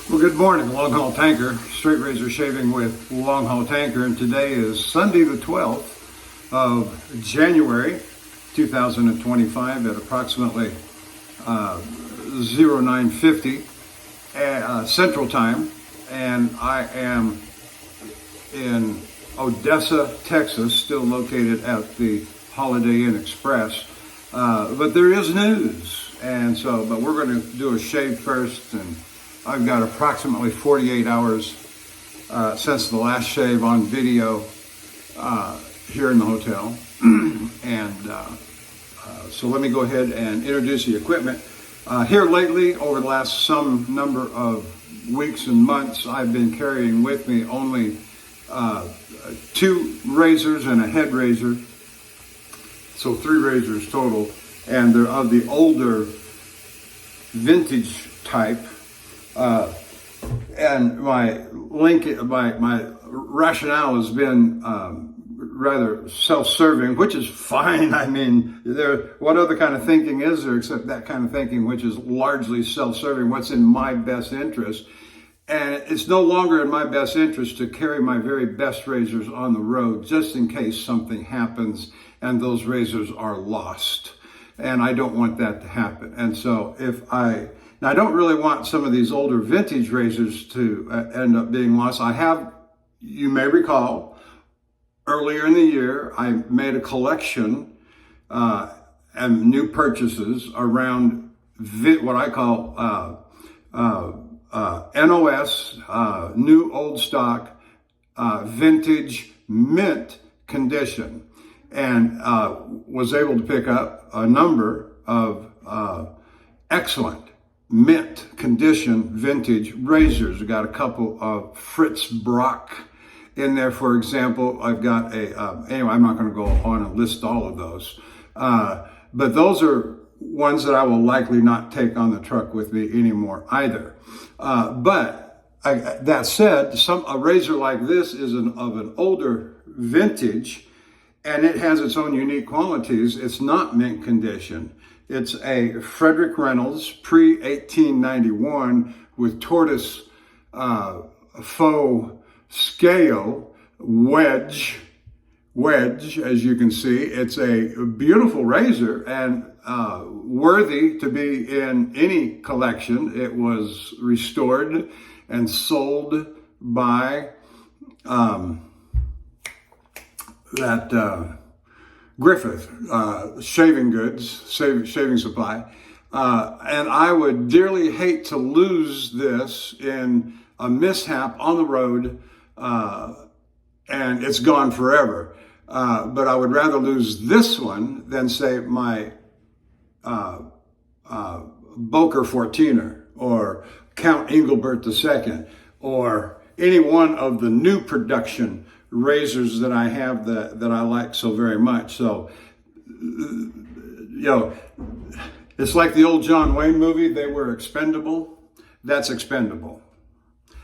Well, good morning, Longhaultanker, straight razor shaving with Longhaultanker, and today is Sunday the 12th of January 2025 at approximately 0950 Central Time, and I am in Odessa, Texas, still located at the Holiday Inn Express, but there is news, but we're going to do a shave first, and I've got approximately 48 hours since the last shave on video here in the hotel. So let me go ahead and introduce the equipment. Here lately, over the last some number of weeks and months, I've been carrying with me only 2 razors and a head razor. So 3 razors total, and they're of the older vintage type. And my rationale has been rather self-serving, which is fine. I mean, what other kind of thinking is there except that kind of thinking, which is largely self-serving, what's in my best interest. And it's no longer in my best interest to carry my very best razors on the road, just in case something happens and those razors are lost. And I don't want that to happen. And so now, I don't really want some of these older vintage razors to end up being lost. You may recall, earlier in the year, I made a collection and new purchases around what I call NOS, new old stock, vintage mint condition, and was able to pick up a number of excellent mint condition vintage razors. I got a couple of Fritz Brock in there, for example. I've got anyway, I'm not going to go on and list all of those, but those are ones that I will likely not take on the truck with me anymore either. That said, a razor like this is of an older vintage, and it has its own unique qualities. It's not mint condition. It's a Frederick Reynolds pre-1891 with tortoise faux scale wedge, as you can see. It's a beautiful razor and worthy to be in any collection. It was restored and sold by Griffith Shaving Goods, Shaving Supply. And I would dearly hate to lose this in a mishap on the road, and it's gone forever. But I would rather lose this one than, say, my Boker 14er or Count Engelbert II or any one of the new production razors that I have that I like so very much. So, it's like the old John Wayne movie, they were expendable. That's expendable.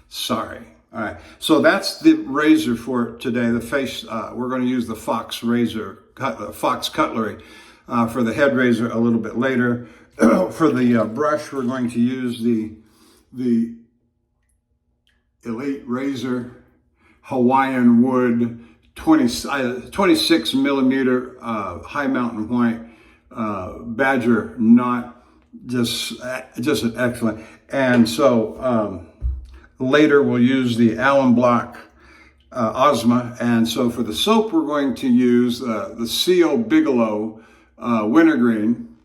Sorry. All right. So that's the razor for today. The face, we're going to use the Fox razor, Fox cutlery for the head razor a little bit later. For the brush, we're going to use the Elite Razor Hawaiian wood 26 millimeter high mountain white badger knot, just an excellent. And so later we'll use the Allen Block Ozma. And so for the soap, we're going to use the C.O. Bigelow wintergreen,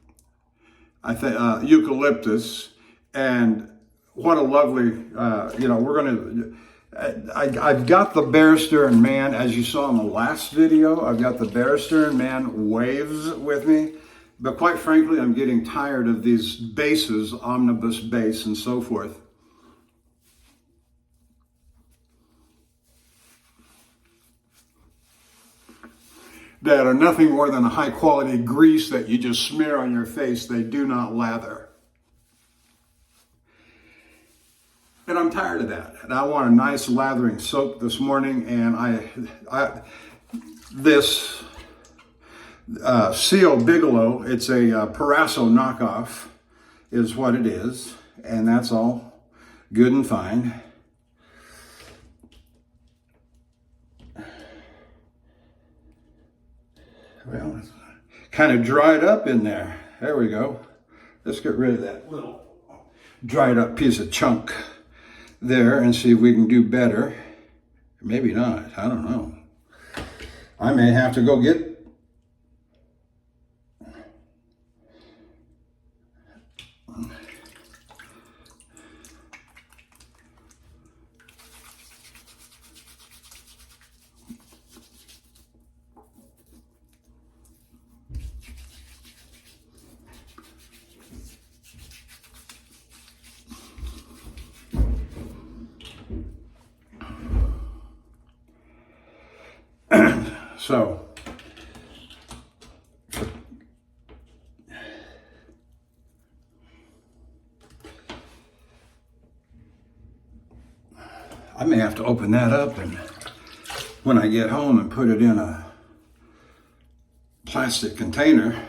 eucalyptus, and what a lovely, I've got the Barrister and Man, as you saw in the last video. I've got the Barrister and Man waves with me, but quite frankly, I'm getting tired of these bases, omnibus base and so forth. That are nothing more than a high quality grease that you just smear on your face. They do not lather. And I'm tired of that. And I want a nice lathering soap this morning. And this C.O. Bigelow, it's a Parasso knockoff, is what it is. And that's all. good and fine. Well, it's kind of dried up in there. There we go. Let's get rid of that little dried up piece of chunk there and see if we can do better. Maybe not. I don't know. I may have to go get so I may have to open that up and when I get home and put it in a plastic container.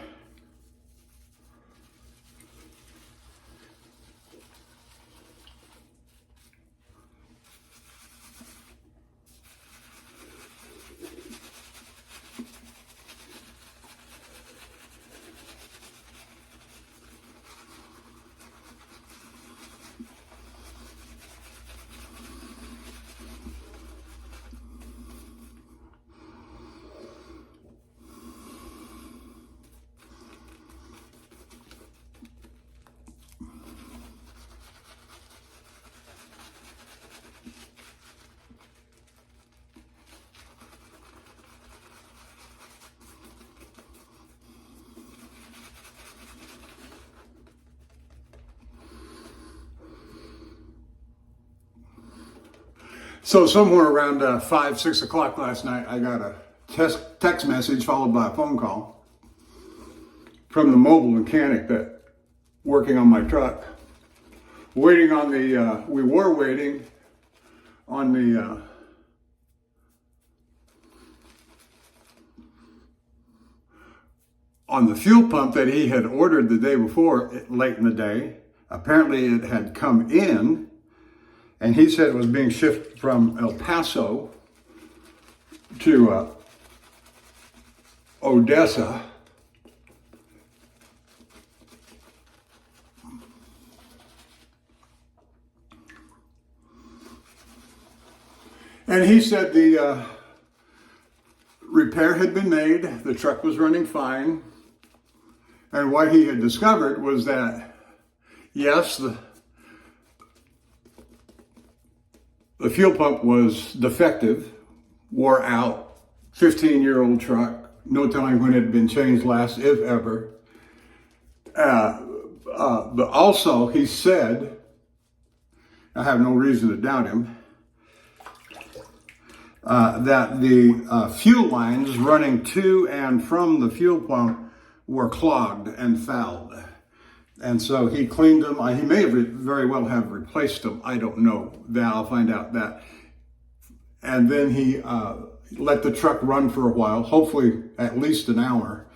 So somewhere around 5, 6 o'clock last night, I got a text message followed by a phone call from the mobile mechanic that working on my truck. Waiting on the, we were waiting on the fuel pump that he had ordered the day before, late in the day. Apparently it had come in. And he said it was being shipped from El Paso to Odessa. And he said the repair had been made, the truck was running fine. And what he had discovered was that, yes, the fuel pump was defective, wore out, 15-year-old truck, no telling when it had been changed last, if ever. But also, he said, I have no reason to doubt him, that the fuel lines running to and from the fuel pump were clogged and fouled. And so he cleaned them. He may have very well have replaced them. I don't know that. I'll find out that. And then he let the truck run for a while, hopefully at least an hour.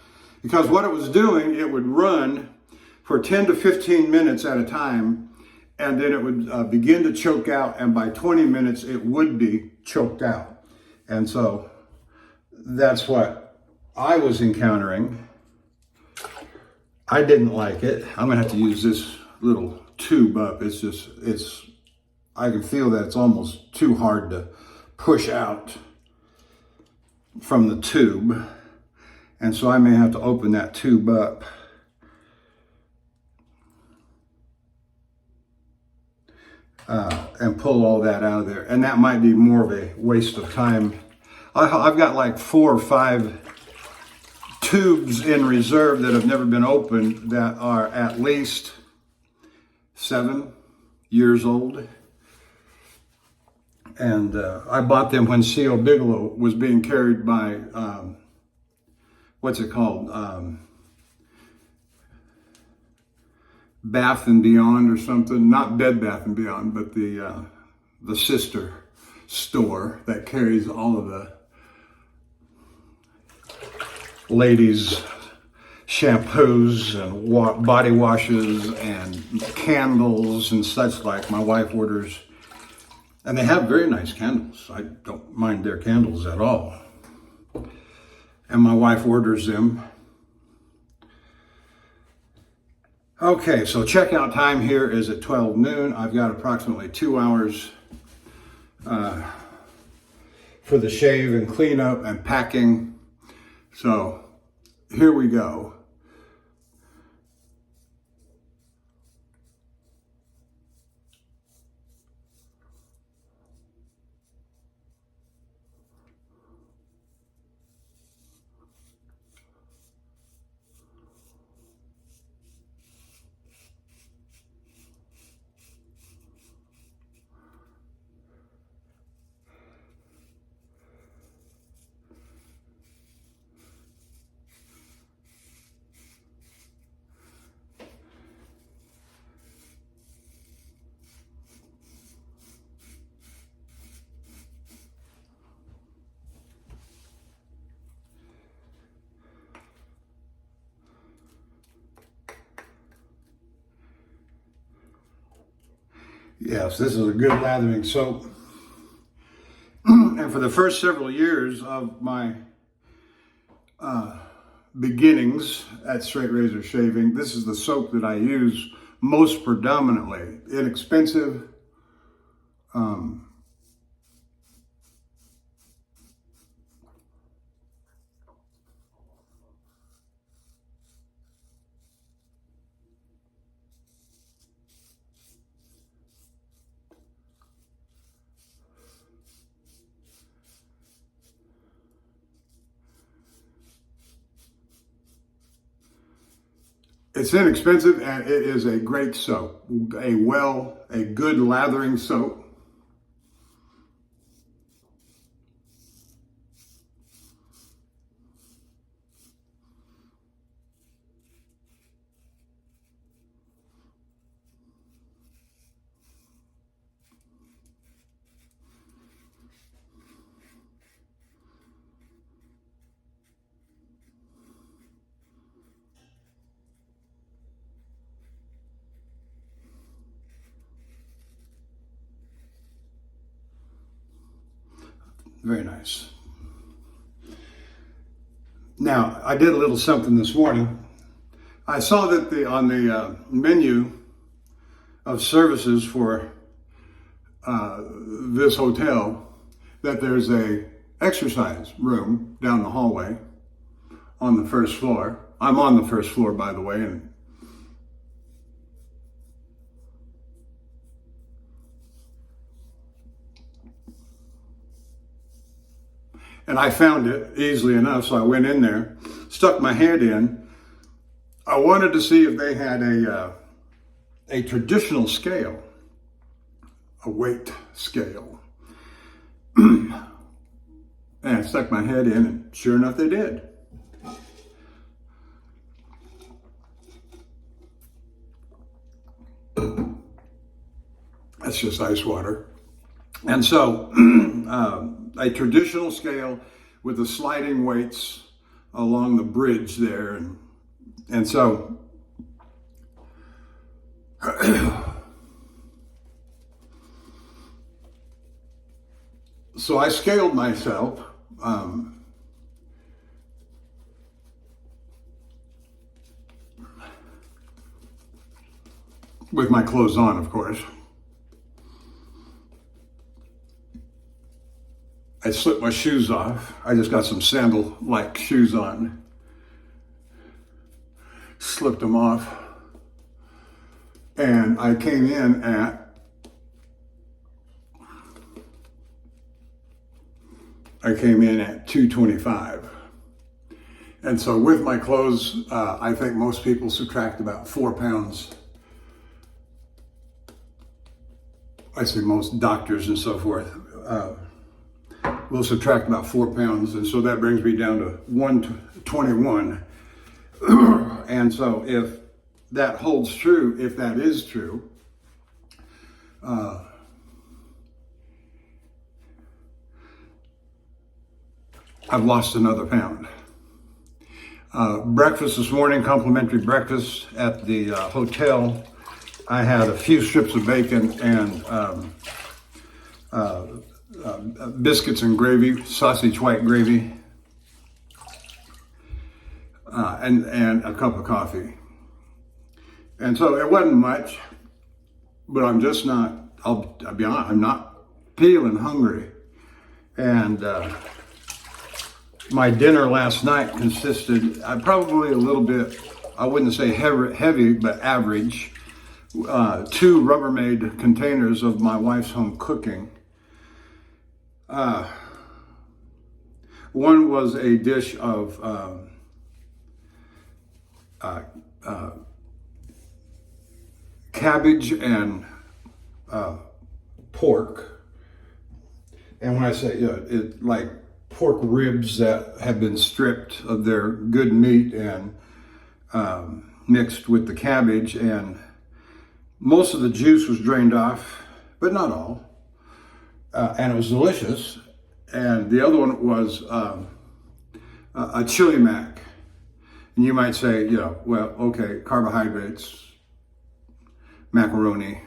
Because what it was doing, it would run for 10 to 15 minutes at a time, and then it would begin to choke out, and by 20 minutes it would be choked out. And so that's what I was encountering. I didn't like it. I'm gonna have to use this little tube up. I can feel that it's almost too hard to push out from the tube. And so I may have to open that tube up. And pull all that out of there. And that might be more of a waste of time. I've got like 4 or 5 tubes in reserve that have never been opened that are at least 7 years old. And I bought them when C.O. Bigelow was being carried by, what's it called? Bath and Beyond or something. Not Bed Bath and Beyond, but the sister store that carries all of the ladies' shampoos and body washes and candles and such like. My wife orders, and they have very nice candles. I don't mind their candles at all. And my wife orders them. Okay, so checkout time here is at 12 noon. I've got approximately 2 hours for the shave and cleanup and packing. So here we go. Yes, this is a good lathering soap. And for the first several years of my beginnings at straight razor shaving, this is the soap that I use most predominantly. Inexpensive. It's inexpensive and it is a great soap. A good lathering soap. Very nice. Now, I did a little something this morning. I saw that on the menu of services for this hotel, that there's a exercise room down the hallway on the first floor. I'm on the first floor, by the way, and I found it easily enough, so I went in there, stuck my hand in. I wanted to see if they had a traditional scale, a weight scale. And I stuck my head in, and sure enough, they did. That's just ice water. And so, a traditional scale with the sliding weights along the bridge there. And so, so I scaled myself. With my clothes on, of course. I slipped my shoes off. I just got some sandal-like shoes on. Slipped them off. And I came in at 225. And so with my clothes, I think most people subtract about 4 pounds. I say most doctors and so forth will subtract about 4 pounds. And so that brings me down to 121. And so if that holds true, if that is true, I've lost another pound. Breakfast this morning, complimentary breakfast at the hotel. I had a few strips of bacon and biscuits and gravy, sausage white gravy, and a cup of coffee. And so it wasn't much, but I'm just not, I'll be honest, I'm not feeling hungry. And my dinner last night consisted, probably a little bit, I wouldn't say heavy, but average. 2 Rubbermaid containers of my wife's home cooking. One was a dish of cabbage and pork. And when I say, it like pork ribs that have been stripped of their good meat and mixed with the cabbage, and most of the juice was drained off, but not all. And it was delicious. And the other one was a chili mac. And you might say, well, okay, carbohydrates, macaroni.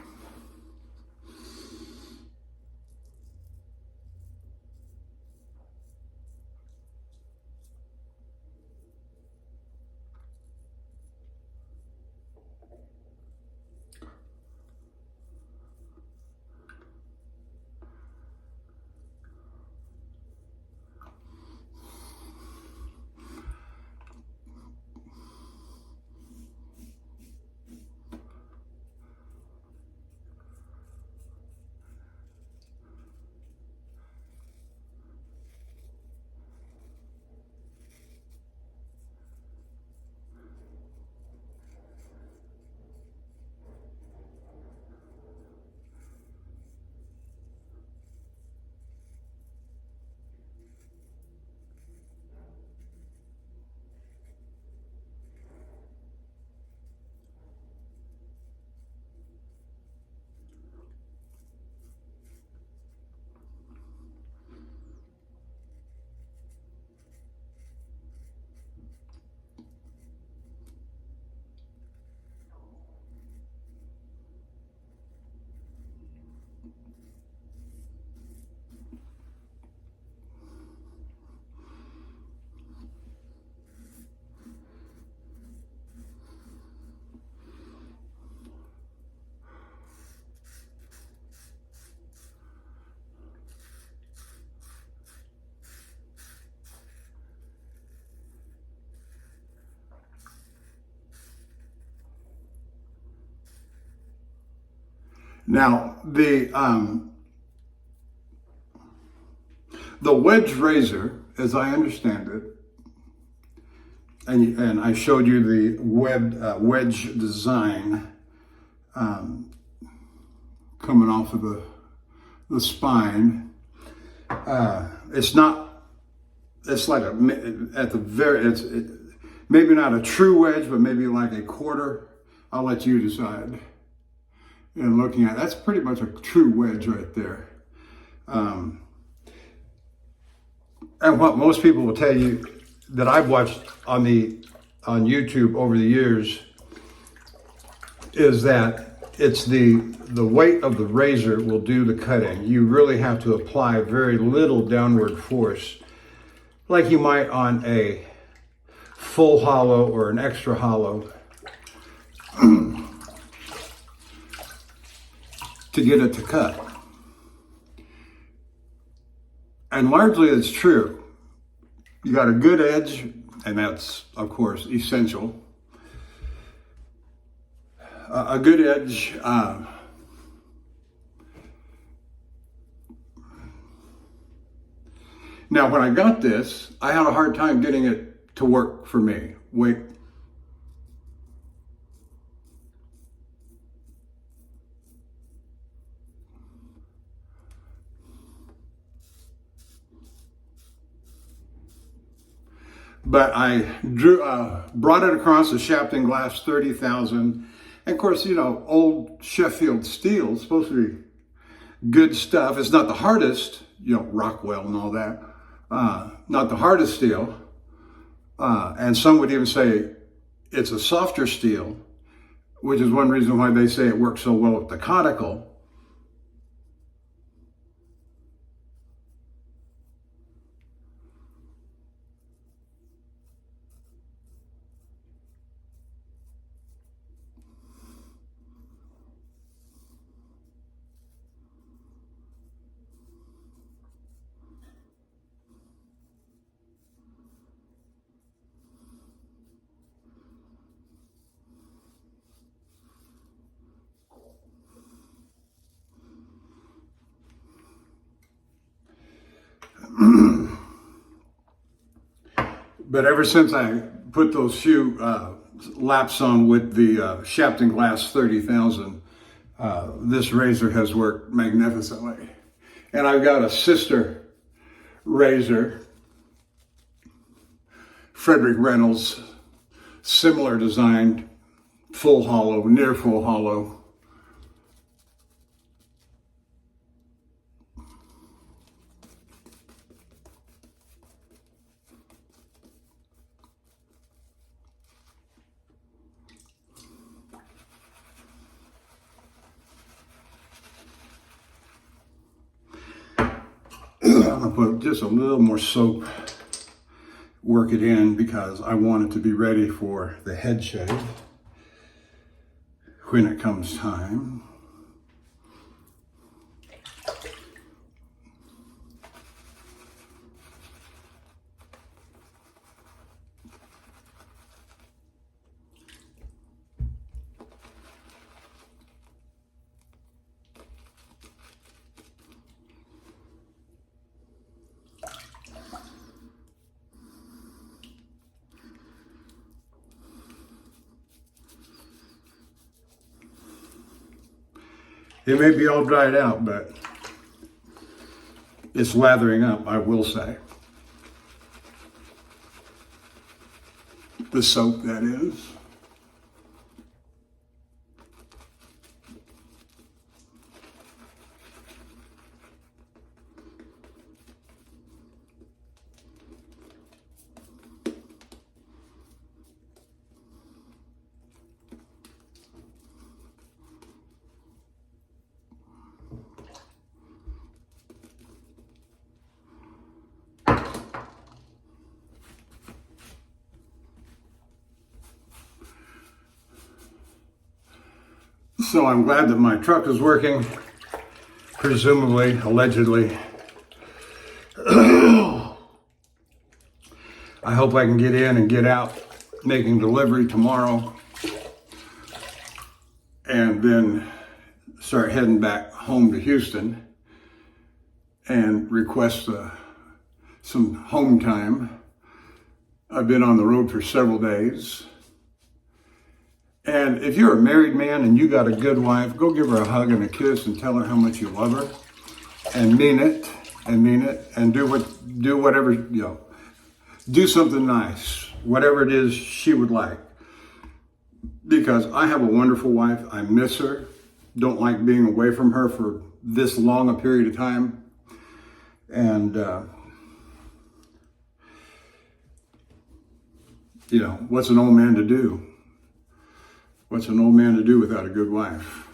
Now, the wedge razor, as I understand it, and I showed you the wedge design coming off of the spine. It's not. It's like it's maybe not a true wedge, but maybe like a quarter. I'll let you decide. And looking at that's pretty much a true wedge right there. And what most people will tell you that I've watched on YouTube over the years is that it's the weight of the razor will do the cutting. You really have to apply very little downward force, like you might on a full hollow or an extra hollow, to get it to cut. And largely it's true. You got a good edge, and that's, of course, essential. A good edge. Now, when I got this, I had a hard time getting it to work for me. Wait. But I brought it across the Shapton Glass 30,000. And of course, old Sheffield steel is supposed to be good stuff. It's not the hardest, Rockwell and all that. Not the hardest steel. And some would even say it's a softer steel, which is one reason why they say it works so well with the conical. But ever since I put those few laps on with the Shapton Glass 30,000, this razor has worked magnificently. And I've got a sister razor, Frederick Reynolds, similar design, full hollow, near full hollow. I'm gonna put just a little more soap, work it in, because I want it to be ready for the head shave when it comes time. It may be all dried out, but it's lathering up, I will say. The soap, that is. So I'm glad that my truck is working, presumably, allegedly. I hope I can get in and get out, making delivery tomorrow, and then start heading back home to Houston and request some home time. I've been on the road for several days. And if you're a married man and you got a good wife, go give her a hug and a kiss and tell her how much you love her, and mean it, and do whatever, do something nice, whatever it is she would like. Because I have a wonderful wife. I miss her. Don't like being away from her for this long a period of time. And, what's an old man to do? What's an old man to do without a good wife?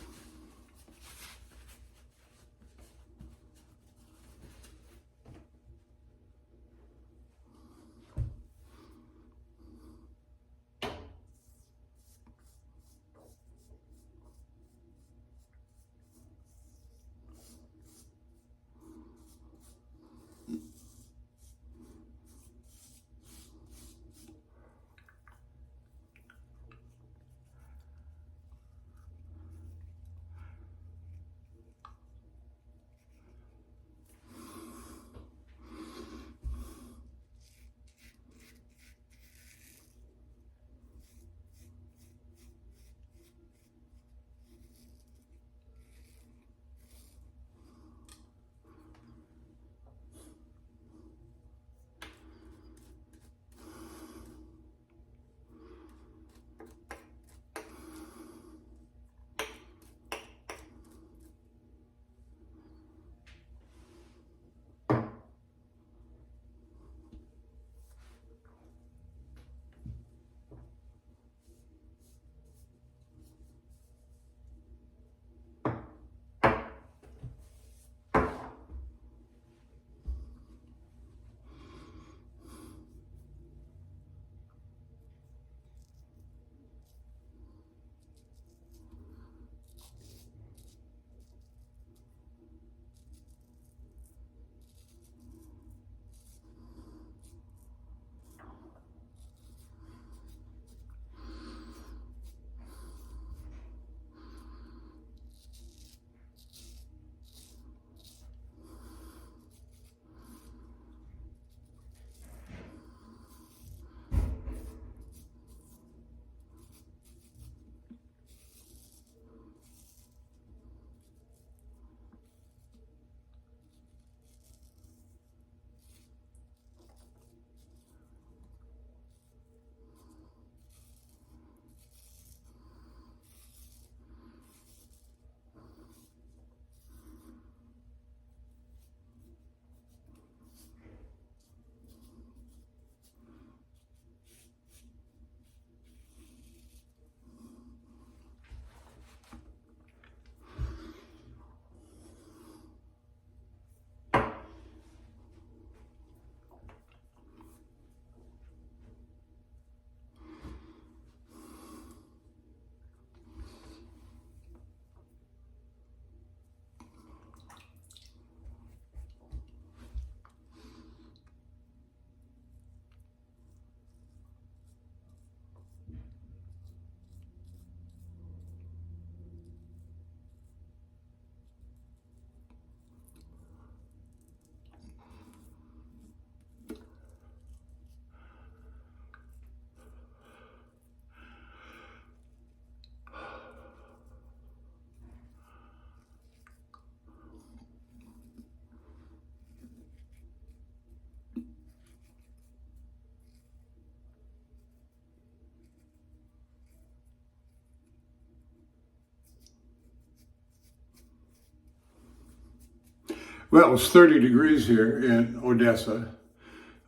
Well, it was 30 degrees here in Odessa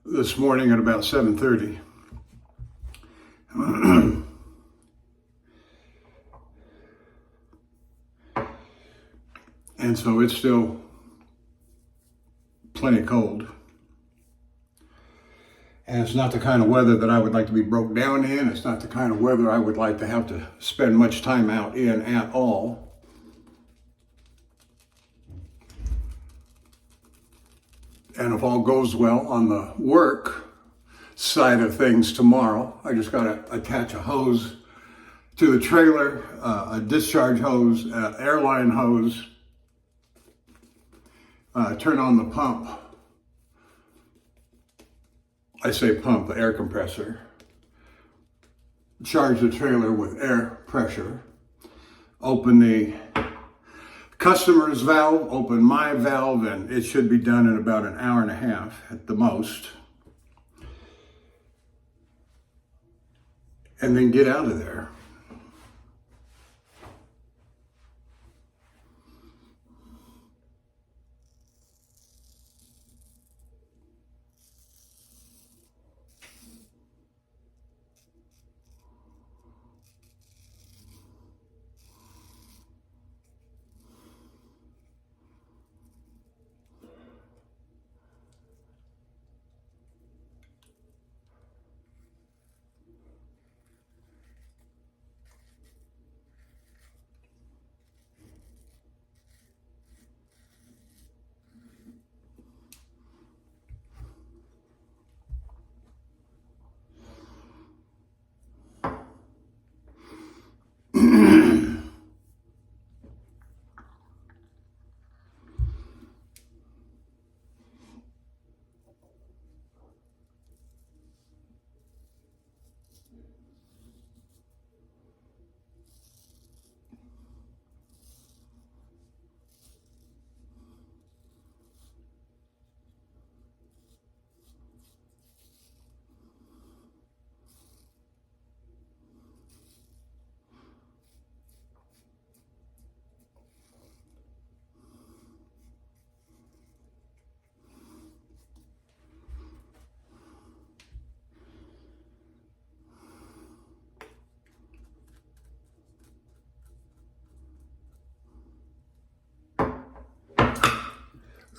this morning at about 7:30. And so it's still plenty cold. And it's not the kind of weather that I would like to be broke down in. It's not the kind of weather I would like to have to spend much time out in at all. And if all goes well on the work side of things tomorrow, I just got to attach a hose to the trailer, a discharge hose, airline hose, turn on the pump. I say pump, the air compressor. Charge the trailer with air pressure. Open the customer's valve, open my valve, and it should be done in about an hour and a half at the most. And then get out of there.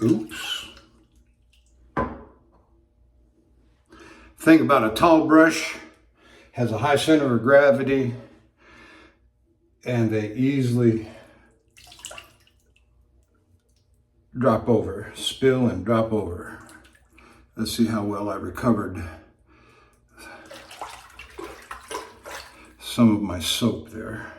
Oops. Thing about a tall brush, has a high center of gravity, and they easily drop over, spill and drop over. Let's see how well I recovered some of my soap there.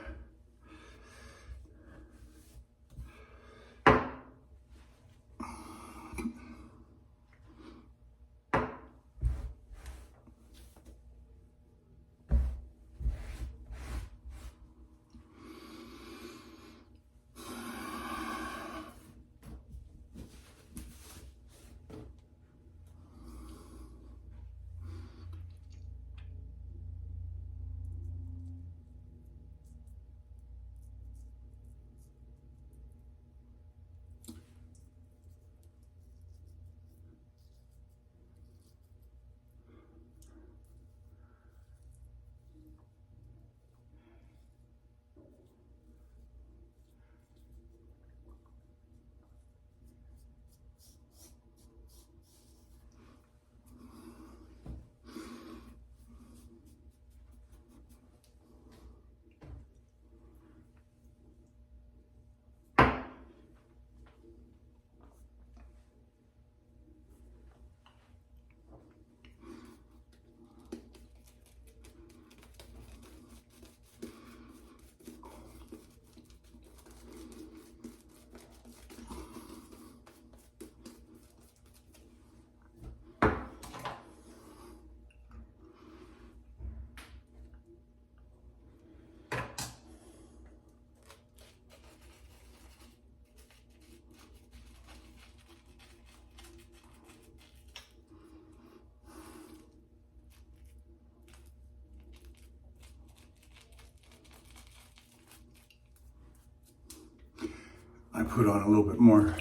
I put on a little bit more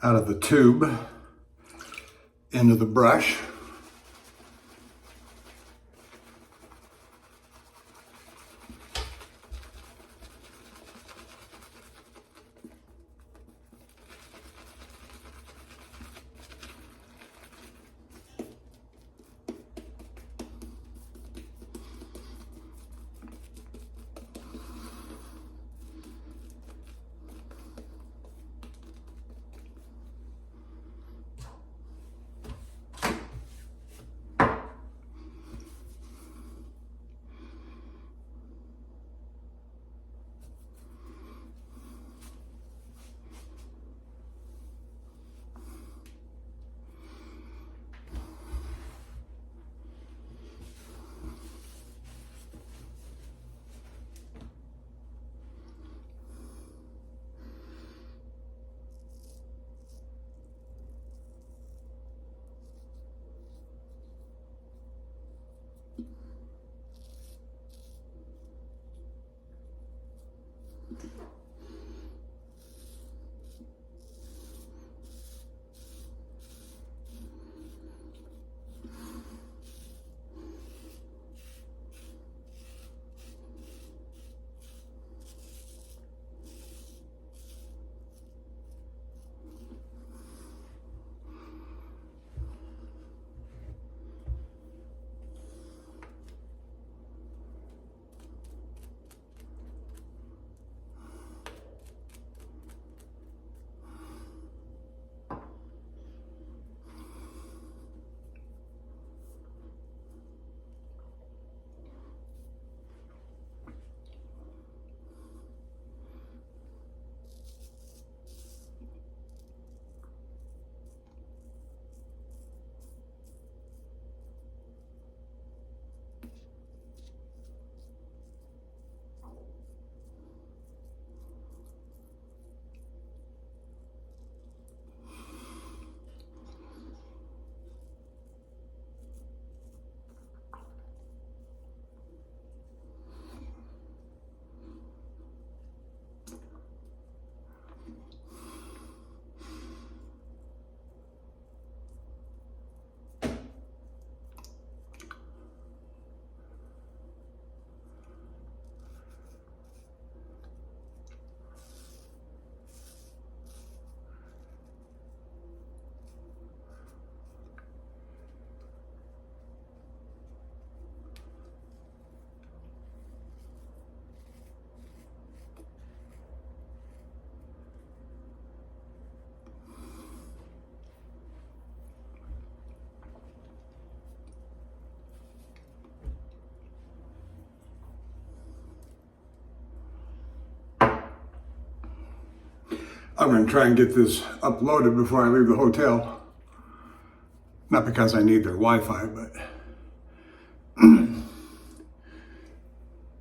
out of the tube into the brush. I'm going to try and get this uploaded before I leave the hotel. Not because I need their Wi-Fi, but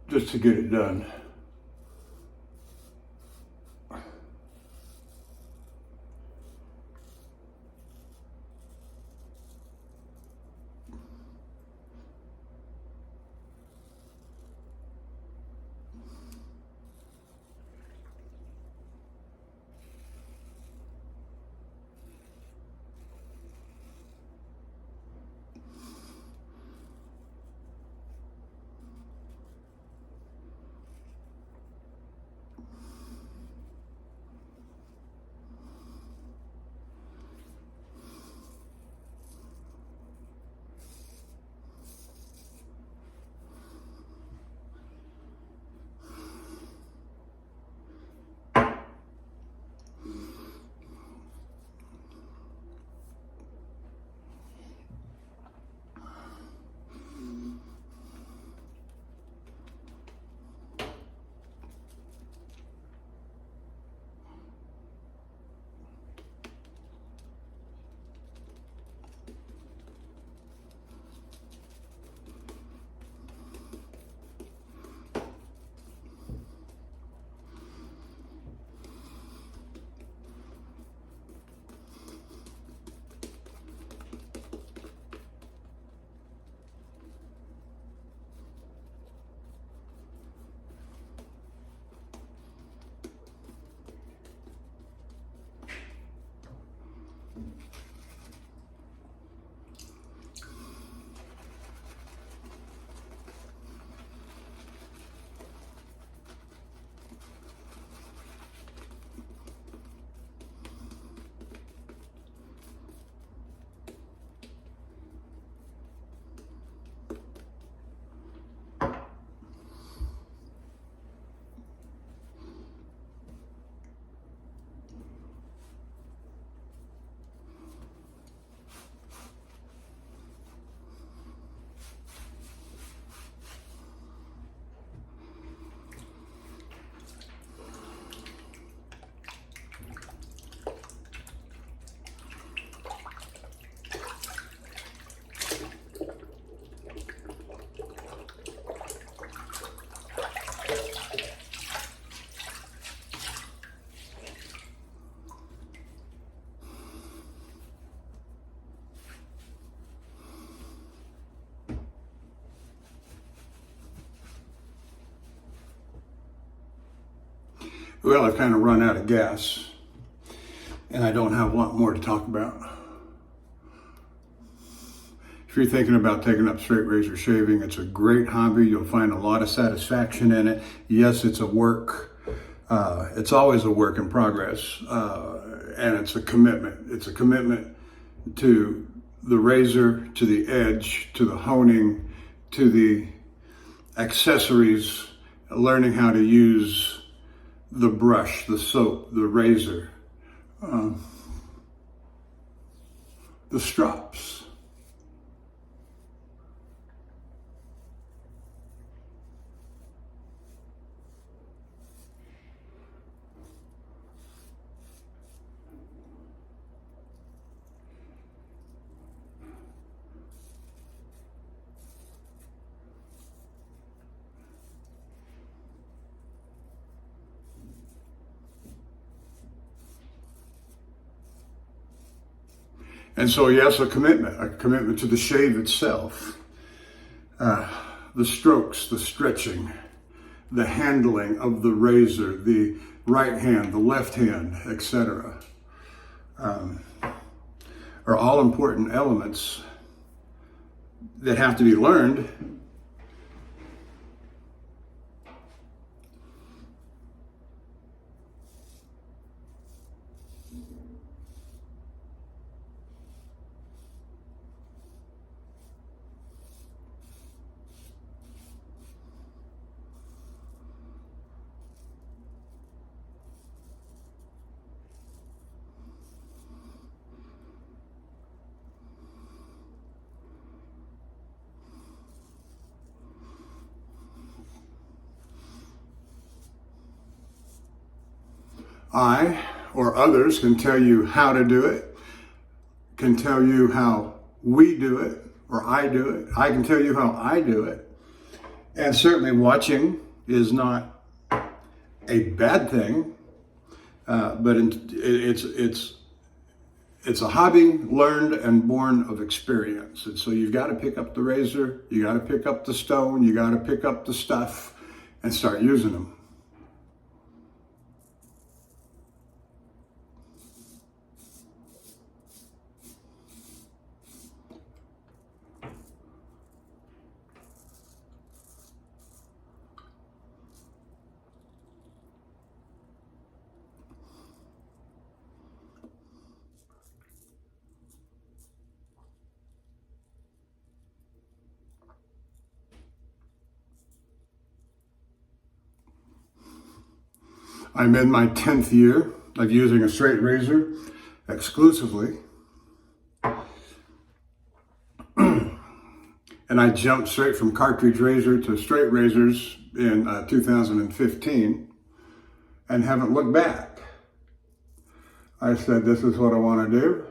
just to get it done. Well, I've kind of run out of gas, and I don't have a lot more to talk about. If you're thinking about taking up straight razor shaving, it's a great hobby. You'll find a lot of satisfaction in it. Yes, it's a work. It's always a work in progress, and it's a commitment. It's a commitment to the razor, to the edge, to the honing, to the accessories, learning how to use the brush, the soap, the razor, the strops. And so, yes, a commitment to the shave itself, the strokes, the stretching, the handling of the razor, the right hand, the left hand, etc., are all important elements that have to be learned. I or others can tell you how to do it, can tell you how we do it, or I do it. I can tell you how I do it. And certainly watching is not a bad thing, but it's a hobby learned and born of experience. And so you've got to pick up the razor, you got to pick up the stone, you got to pick up the stuff and start using them. I'm in my 10th year of using a straight razor exclusively. And I jumped straight from cartridge razor to straight razors in 2015 and haven't looked back. I said, this is what I want to do.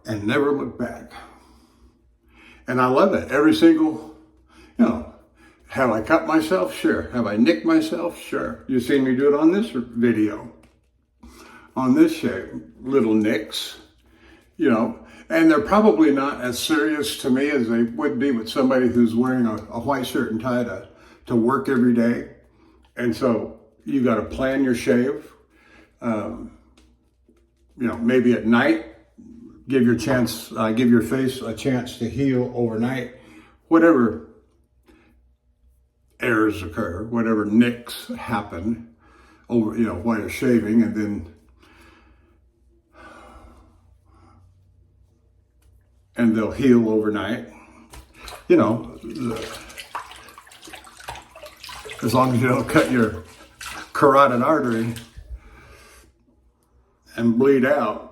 And never look back. And I love it. Every single, have I cut myself? Sure. Have I nicked myself? Sure. You've seen me do it on this video. On this shape, little nicks, and they're probably not as serious to me as they would be with somebody who's wearing a white shirt and tie to work every day. And so you got to plan your shave, maybe at night. Give your face a chance to heal overnight. Whatever errors occur, whatever nicks happen over, while you're shaving, and they'll heal overnight. As long as you don't cut your carotid artery and bleed out.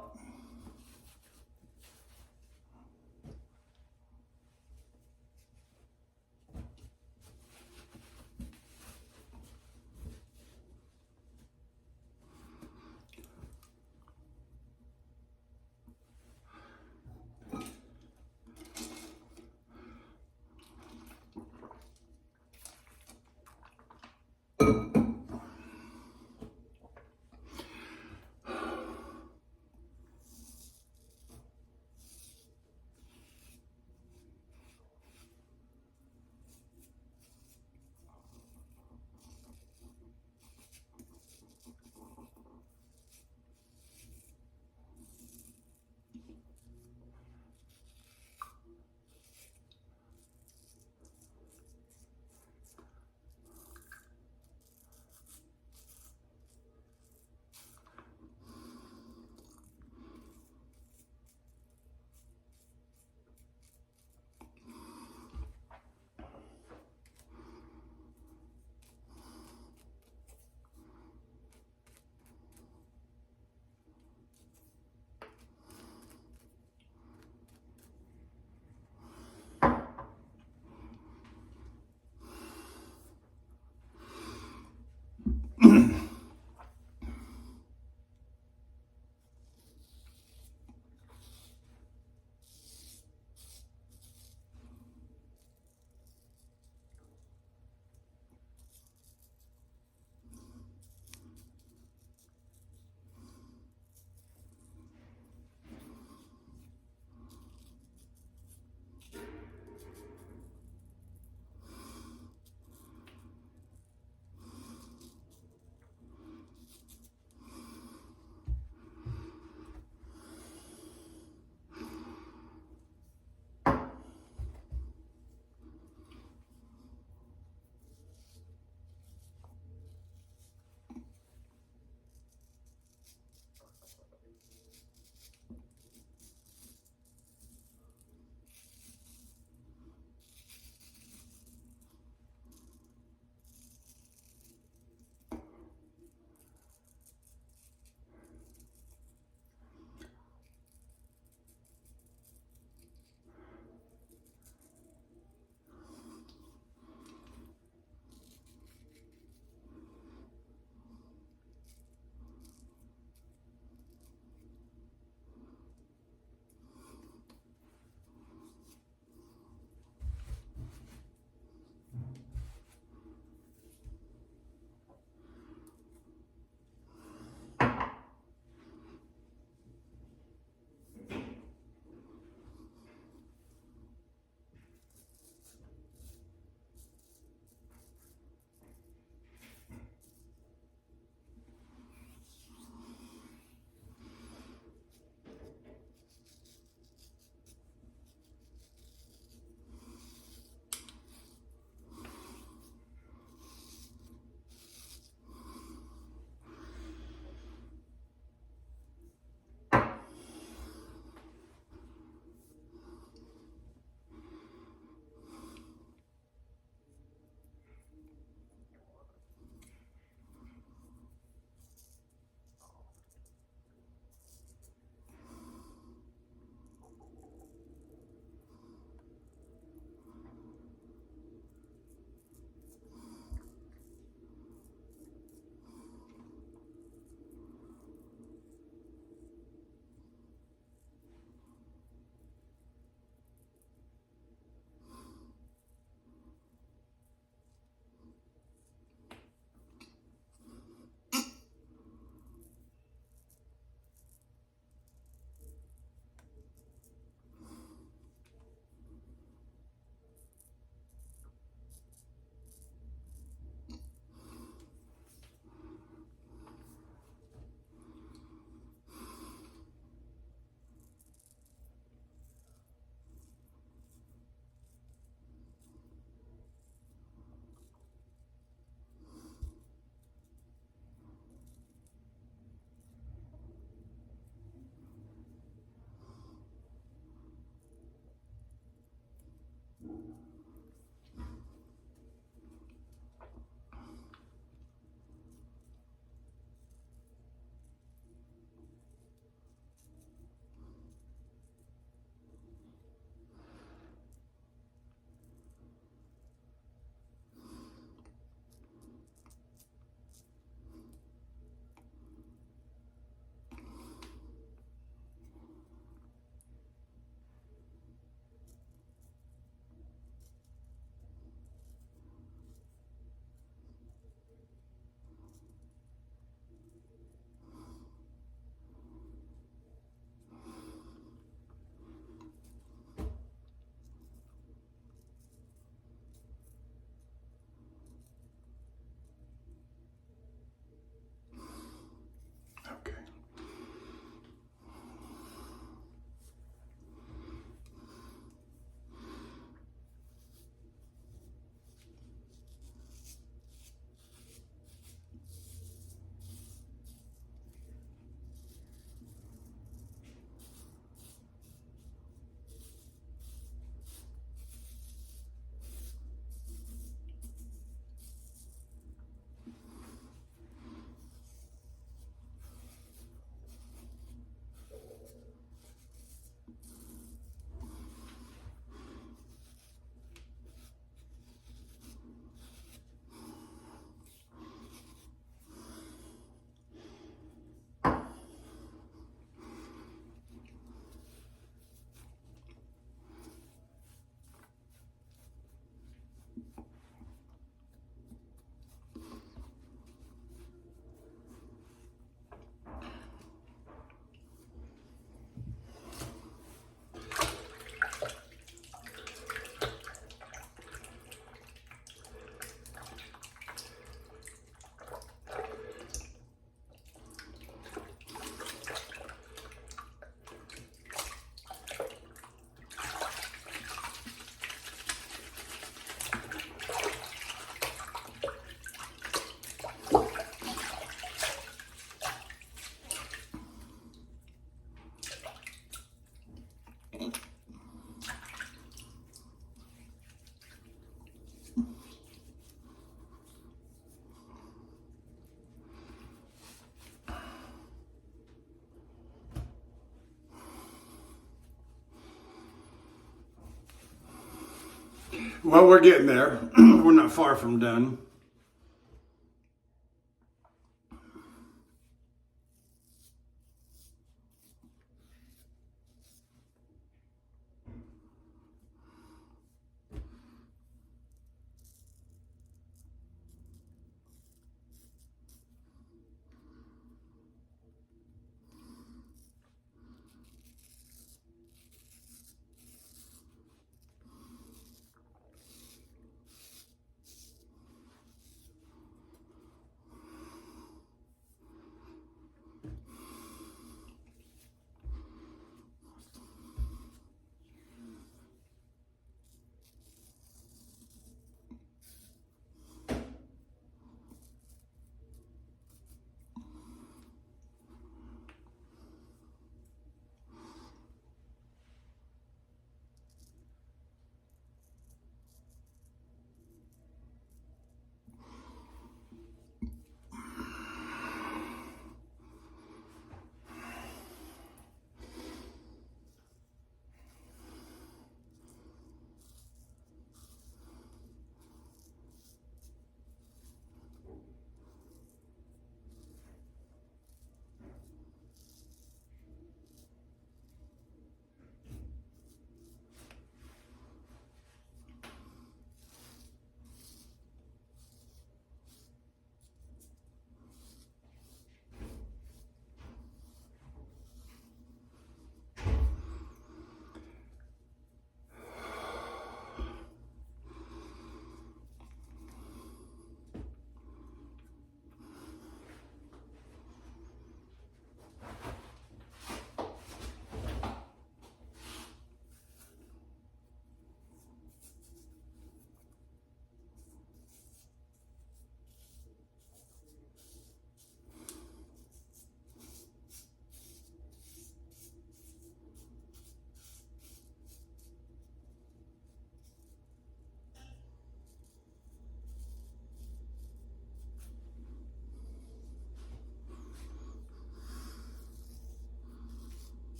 Well, we're getting there. We're not far from done.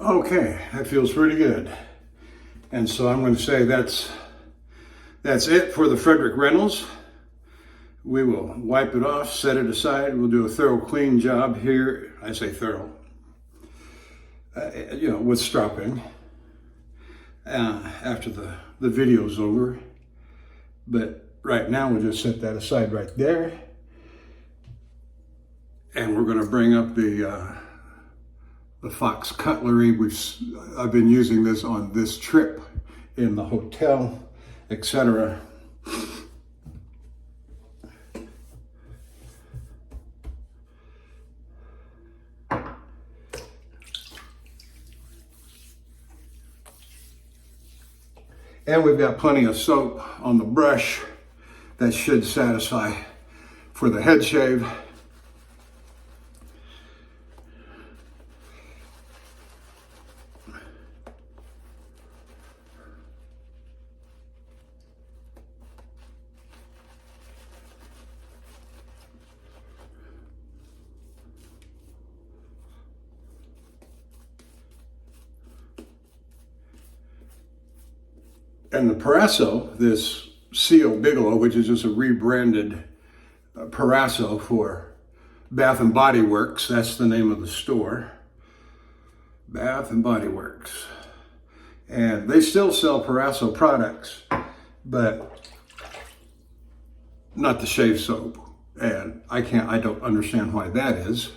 Okay, that feels pretty good. And so I'm going to say that's it for the Frederick Reynolds. We will wipe it off, set it aside. We'll do a thorough clean job here. I say thorough, with stropping after the video's over. But right now we'll just set that aside right there. And we're going to bring up the Fox cutlery. I've been using this on this trip in the hotel, etc. And we've got plenty of soap on the brush that should satisfy for the head shave. And the Parasso, this C.O. Bigelow, which is just a rebranded Parasso for Bath and Body Works. That's the name of the store. Bath and Body Works. And they still sell Parasso products, but not the shave soap. And I don't understand why that is.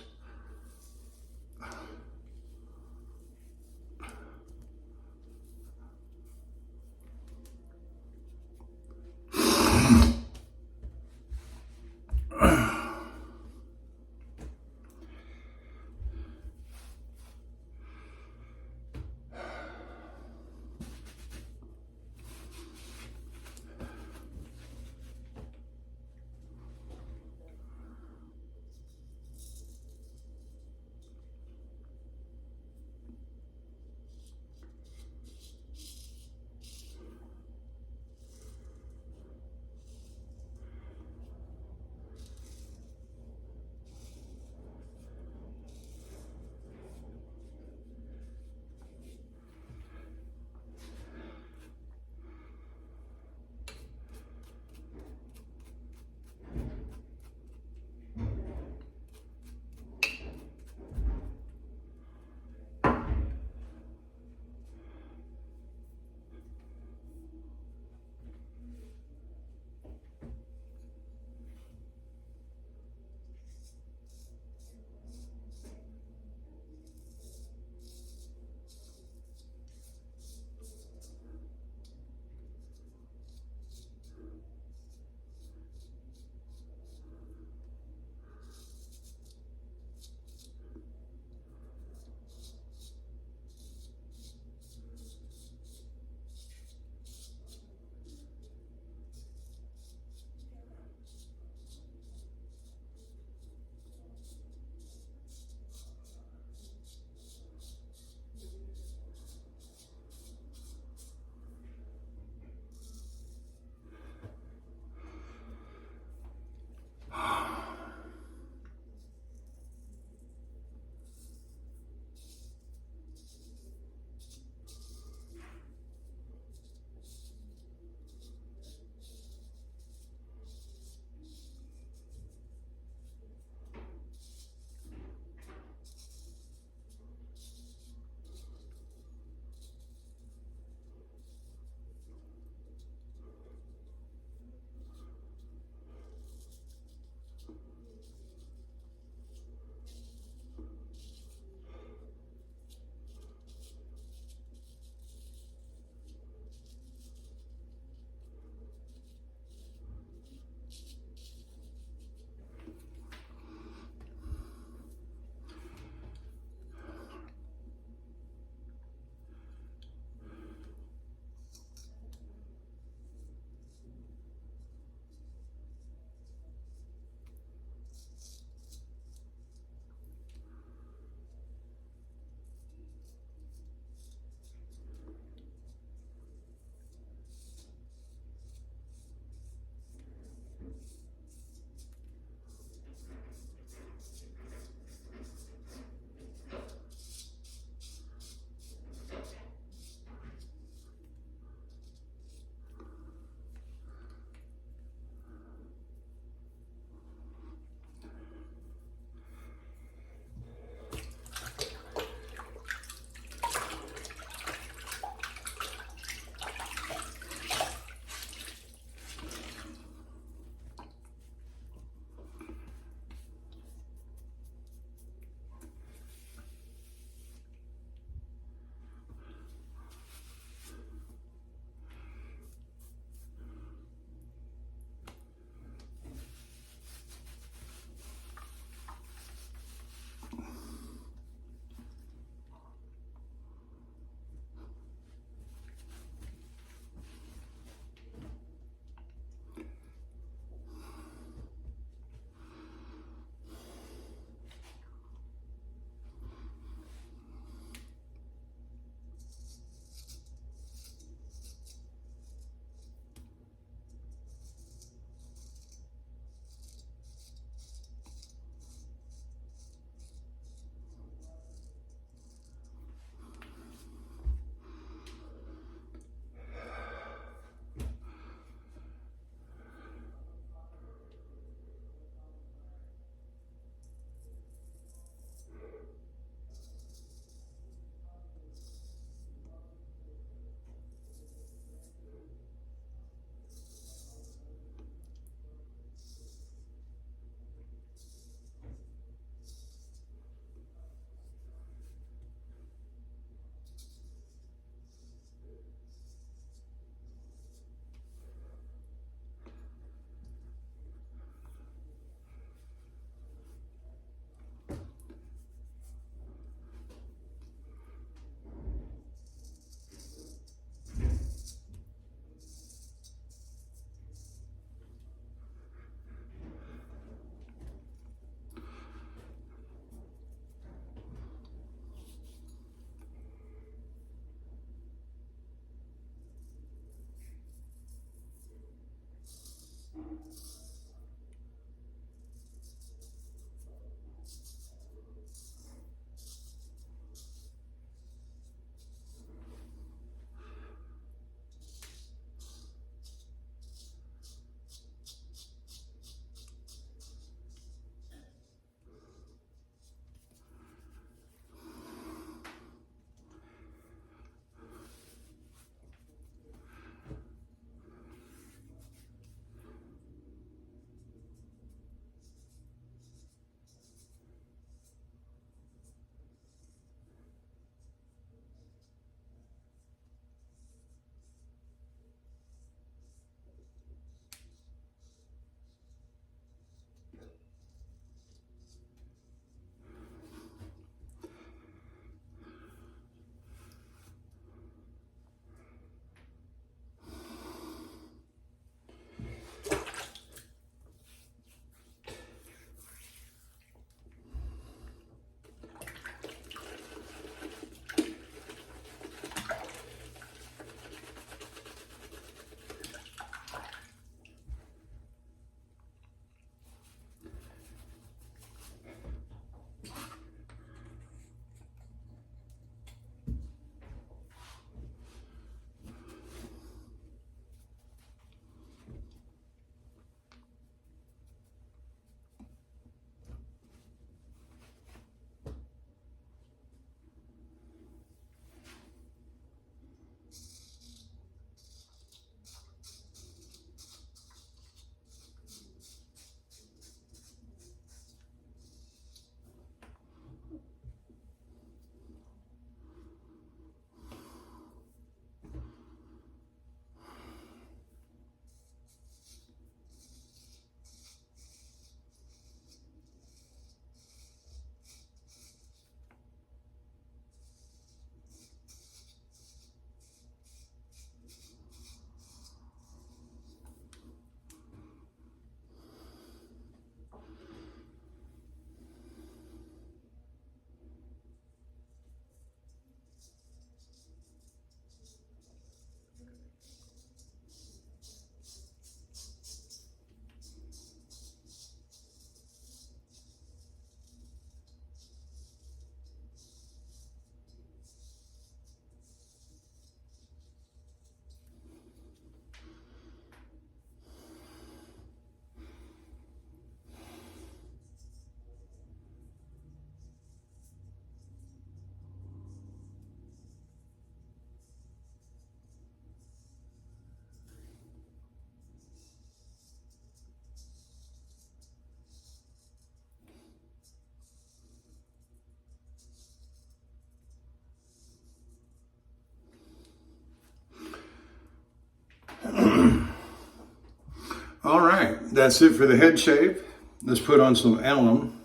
All right, that's it for the head shave. Let's put on some alum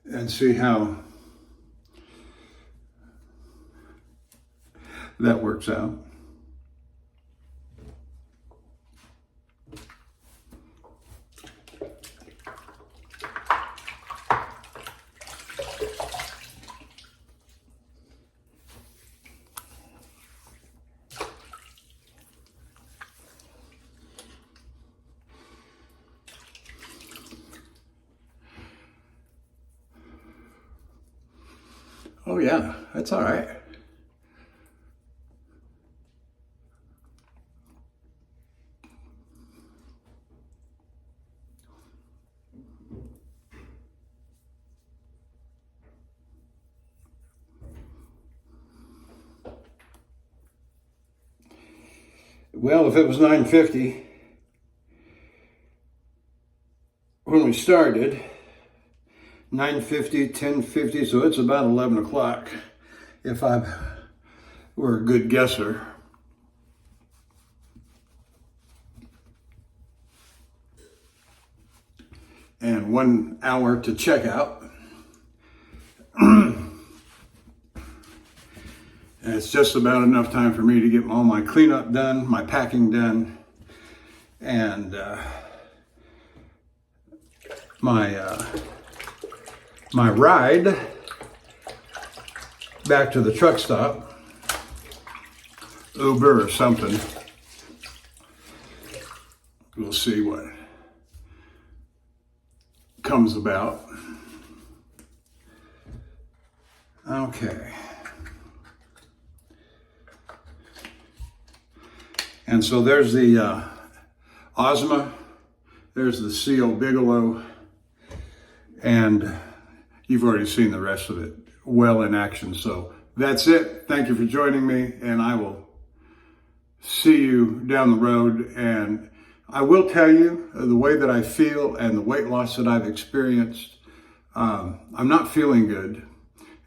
and see how that works out. Oh yeah, that's all right. Well, if it was 9:50 when we started, 9:50, 10:50, so it's about 11 o'clock if I were a good guesser. And 1 hour to check out. And it's just about enough time for me to get all my cleanup done, my packing done, and my ride back to the truck stop, Uber or something. We'll see what comes about. Okay. And so there's the Ozma, there's the CO Bigelow, and you've already seen the rest of it well in action. So that's it. Thank you for joining me, and I will see you down the road. And I will tell you the way that I feel and the weight loss that I've experienced. I'm not feeling good.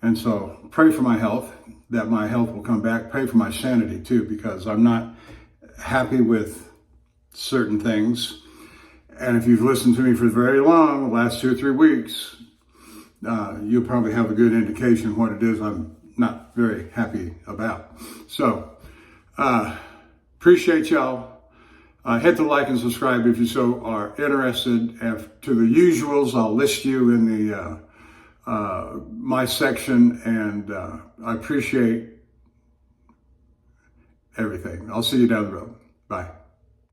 And so pray for my health, that my health will come back. Pray for my sanity too, because I'm not happy with certain things. And if you've listened to me for very long, the last 2 or 3 weeks, you'll probably have a good indication what it is I'm not very happy about. So, appreciate y'all. Hit the like and subscribe if you so are interested. And to the usuals, I'll list you in the my section, and I appreciate everything. I'll see you down the road. Bye.